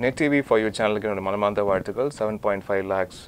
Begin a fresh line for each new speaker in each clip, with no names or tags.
Net TV for you சேனலுக்கு என்னோட மனமார்ந்த வாழ்த்துக்கள். 7.5 lakhs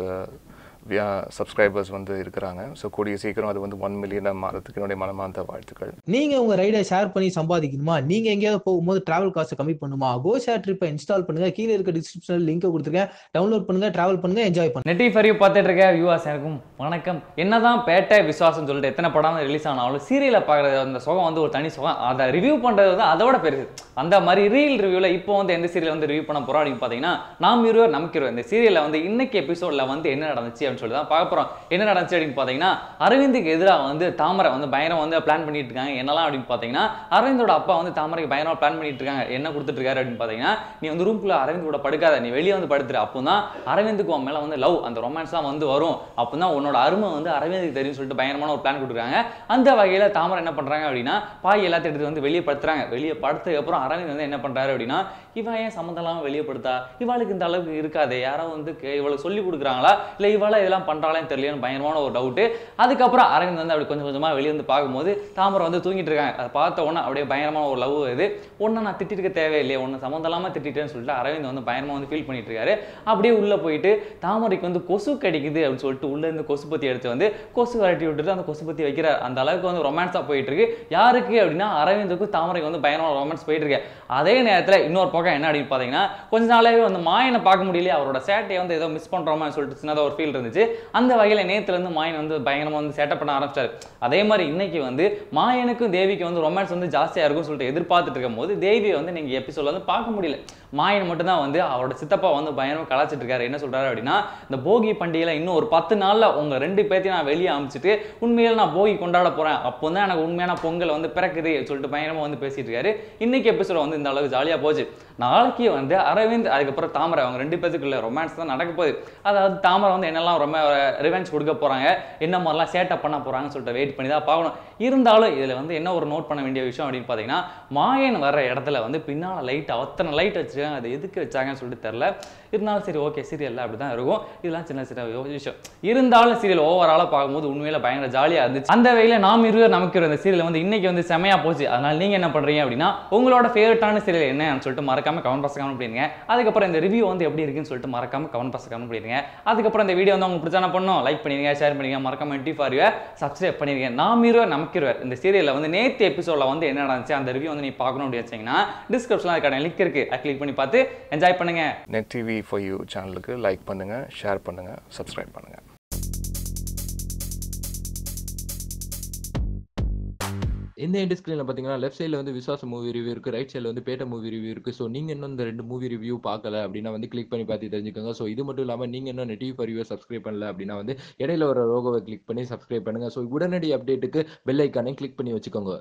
சப்ஸ்கிரைபர்ஸ் வந்து இருக்கிறாங்க. ஸோ கூடிய சீக்கிரம் அது வந்து 1 million மாறதுக்கு என்னுடைய மனமார்ந்த வாழ்த்துக்கள்.
நீங்க உங்க ரைடை ஷேர் பண்ணி சம்பாதிக்கணுமா? நீங்க எங்கேயாவது போகும்போது டிராவல் காசை கம்மி பண்ணுமா? கோ ஷேர் ட்ரிப்பை இன்ஸ்டால் பண்ணுங்க. கீழே இருக்க டிஸ்கிரிப்ஷனில் லிங்க் கொடுத்துருக்கேன். டவுன்லோட் பண்ணுங்க, டிராவல் பண்ணுங்க, என்ஜாய் பண்ணுங்க.
நெட் டிவி ஃபார் யூ பார்த்துட்டு இருக்க வியூவர்ஸ் எனக்கும் வணக்கம். என்னதான் பேட்டை விசுவாசம் சொல்லிட்டு எத்தனை படம் ரிலீஸ் ஆனாலும் சீரியலை பார்க்குறது அந்த சுகம் வந்து ஒரு தனி சுகம். அதை ரிவ்யூ பண்ணுறது வந்து அதோட பெருசு. அந்த மாதிரி ரீல் ரிவ்யூவில் இப்போ வந்து எந்த சீரியல் வந்து ரிவ்யூ பண்ண போகிறோம் அப்படின்னு பார்த்தீங்கன்னா, நாம் இருவர் நமக்கு இருவர் இந்த சீரியலில் வந்து இன்னைக்கு எபிசோடில் வந்து என்ன நடந்துச்சு அப்படின்னு சொல்லி தான் பார்க்க போகிறோம். என்ன நடந்துச்சு அப்படின்னு பார்த்தீங்கன்னா, அரவிந்துக்கு எதிராக வந்து தாமரை வந்து பயங்கரம் வந்து பிளான் பண்ணிட்டு இருக்காங்க. என்னலாம் அப்படின்னு பார்த்தீங்கன்னா, அரவிந்தோட அப்பா வந்து தாமரைக்கு பயங்கரமாக பிளான் பண்ணிட்டு இருக்காங்க. என்ன கொடுத்துட்டு இருக்காரு அப்படின்னு பார்த்தீங்கன்னா, நீ வந்து ரூம்குள்ள அரவிந்தோட படுக்காத, நீ வெளியே வந்து படுத்துரு. அப்போ தான் அரவிந்துக்கு உன் மேலே வந்து லவ் அந்த ரொமான்ஸ் தான் வந்து வரும். அப்போ தான் உன்னோட அருமை வந்து அரவிந்துக்கு தெரியும் சொல்லிட்டு பயங்கரமான ஒரு பிளான் கொடுக்குறாங்க. அந்த வகையில் தாமரை என்ன பண்ணுறாங்க அப்படின்னா, பாய் எல்லாத்தையும் எடுத்து வந்து வெளியே படுத்துறாங்க. வெளியே படுத்ததுக்கு அப்புறம் அரவிந்த் வந்து என்ன பண்ணுறாரு அப்படின்னா, இவன் ஏன் சம்மந்தம் வெளியே படுத்தா, இவாளுக்கு இந்த அளவுக்கு இருக்காது, யாரோ வந்து இவளுக்கு சொல்லி கொடுக்குறாங்களா இல்லை இவாள இதெல்லாம் பண்ணுறாங்களேன்னு தெரியலன்னு பயங்கரமான ஒரு டவுட்டு. அதுக்கப்புறம் அரவிந்த் வந்து அப்படி கொஞ்சம் கொஞ்சமாக வெளியே வந்து பார்க்கும்போது தாமரை வந்து தூங்கிட்டு இருக்காங்க. அதை பார்த்த உடனே அப்படியே பயங்கரமான ஒரு லவ் இது. ஒன்று நான் திட்டிருக்க தேவையில்லையே, ஒன்று சம்மந்தம் இல்லாமல் திட்டேன்னு சொல்லிட்டு அரவிந்த் வந்து பயங்கரமாக வந்து ஃபீல் பண்ணிட்டு இருக்காரு. அப்படியே உள்ளே போயிட்டு தாமரைக்கு வந்து கொசு கடிக்குது அப்படின்னு சொல்லிட்டு உள்ளே இருந்து கொசு பற்றி எடுத்து வந்து கொசு வரட்டி விட்டுட்டு அந்த கொசு பற்றி வைக்கிறார். அந்த அளவுக்கு வந்து ரொமான்ஸாக போயிட்டு இருக்கு. யாருக்கு அப்படின்னா அரவிந்துக்கும் தாமரைக்கு வந்து பயங்கரமான ரொமான்ஸ் போயிட்டு இருக்கு. அதே நேரத்தில் இன்னொரு பக்கம் என்ன அப்படின்னு பார்த்தீங்கன்னா, கொஞ்ச நாளாவே வந்து மாயனை பார்க்க முடியல, அவரோட சேட்டையை வந்து ஏதோ மிஸ் பண்ணுறோமா சொல்லிட்டு சின்னதாக ஒரு ஃபீல் இருந்துச்சு. அந்த வகையில் நேற்றுலேருந்து மாயன் வந்து பயங்கரமாக வந்து சேட்டை பண்ண ஆரம்பிச்சாரு. அதே மாதிரி இன்னைக்கு வந்து மாயனுக்கும் தேவிக்கு வந்து ரொமான்ஸ் வந்து ஜாஸ்தியாக இருக்கும்னு சொல்லிட்டு எதிர்பார்த்துட்டு இருக்கும் போது தேவியை வந்து நீங்கள் எபிசோட்ல வந்து பார்க்க முடியல. மாயன் மட்டும் தான் வந்து அவரோட சித்தப்பா வந்து பயங்கரமாக கலாச்சிட்டு இருக்காரு. என்ன சொல்றாரு அப்படின்னா, இந்த போகி பண்டிகையில் இன்னும் ஒரு 10 நாள்ல உங்க 2 பேர்த்தையும் நான் வெளியே அனுப்பிச்சிட்டு உண்மையில நான் போகி கொண்டாட போறேன், அப்போ தான் எனக்கு உண்மையான பொங்கல் வந்து பிறக்குது சொல்லிட்டு பயங்கரமாக வந்து பேசிட்டு இருக்காரு. இன்னைக்கு எபிசோட் வந்து இந்த அளவுக்கு ஜாலியாக போச்சு. நாளைக்கு வந்து அரவிந்த் அதுக்கப்புறம் தாமரை அவங்க 2 பேத்துக்குள்ள ரொமான்ஸ் தான் நடக்க போகுது. அதாவது தாமரை வந்து என்னெல்லாம் ரொம்ப ரிவெஞ்ச் கொடுக்க போறாங்க, என்ன மாதிரிலாம் சேட்டை பண்ண போறாங்கன்னு சொல்லிட்டு வெயிட் பண்ணி தான் பார்க்கணும். இருந்தாலும் இதில் வந்து என்ன ஒரு நோட் பண்ண வேண்டிய விஷயம் அப்படின்னு பார்த்தீங்கன்னா, மாயன் வர இடத்துல வந்து பின்னால் லைட் அத்தனை லைட் வச்சுருக்காங்க. அது எதுக்கு வச்சாங்கன்னு சொல்லிட்டு தெரில. இருந்தாலும் சரி ஓகே, சீரியல் அப்படி தான் இருக்கும். இதெல்லாம் சின்ன சின்ன விஷயம். இருந்தாலும் சீரியல் ஓவராலாக பார்க்கும்போது உண்மையில பயங்கர ஜாலியாக இருந்துச்சு. அந்த வகையில் நாம் இருவர் நமக்கு இருவர் இந்த சீரியல் வந்து இன்னைக்கு வந்து செமையாக போச்சு. அதனால் நீங்கள் என்ன பண்ணுறீங்க அப்படின்னா, உங்களோட ஃபேவரட்டான சீரியல் என்னன்னு சொல்லிட்டு மறக்காம கமெண்ட் பாக்ஸ் கமெண்ட் பண்ணிடுங்க. அதுக்கப்புறம் இந்த ரிவ்யூ வந்து எப்படி இருக்குன்னு சொல்லிட்டு மறக்காம கமெண்ட் பாக்ஸ் கமெண்ட் பண்ணிடுங்க. அதுக்கப்புறம் இந்த வீடியோ வந்து உங்களுக்கு பிடிச்சா பண்ணணும், லைக் பண்ணிடுங்க, ஷேர் பண்ணிடுங்க, மறக்காம net TV for you subscribe பண்ணிடுங்க. நாம் இருவர் நமக்கு இருவர் இந்த சீரியலில் வந்து நேற்று எபிசோடில் வந்து என்ன நடந்துச்சு அந்த ரிவ்யூ வந்து நீ பார்க்கணும் அப்படின்னு வச்சிங்கன்னா டிஸ்கிரிப்ஷனில் அதுக்கான லிங்க் இருக்குது, அதை கிளிக் பண்ணி பார்த்து என்ஜாய் பண்ணுங்க.
நெட் டிவி ஃபார் யூ சேனலுக்கு லைக் பண்ணுங்க, ஷேர் பண்ணுங்க, சப்ஸ்கிரைப் பண்ணுங்க.
இந்த எண்ட் ஸ்க்ரீனில் பார்த்தீங்கன்னா லெஃப்ட் சைடில் வந்து விசுவாச மூவி ரிவ்யூ இருக்குது, ரைட் சைடில் வந்து பேட்ட மூவி ரிவ்யூ இருக்குது. ஸோ நீங்கள் இன்னும் இந்த 2 மூவி ரிவ்யூ பார்க்கல அப்படின்னா வந்து கிளிக் பண்ணி பார்த்து தெரிஞ்சுக்கோங்க. ஸோ இது மட்டும் இல்லாமல் நீங்கள் இன்னும் net TV for you subscribe பண்ணல அப்படின்னா வந்து இடையில ஒரு லோகோவை கிளிக் பண்ணி சப்ஸ்கிரைப் பண்ணுங்கள். ஸோ உடனடி அப்டேட்டுக்கு பெல் ஐக்கானை கிளிக் பண்ணி வச்சுக்கோங்க.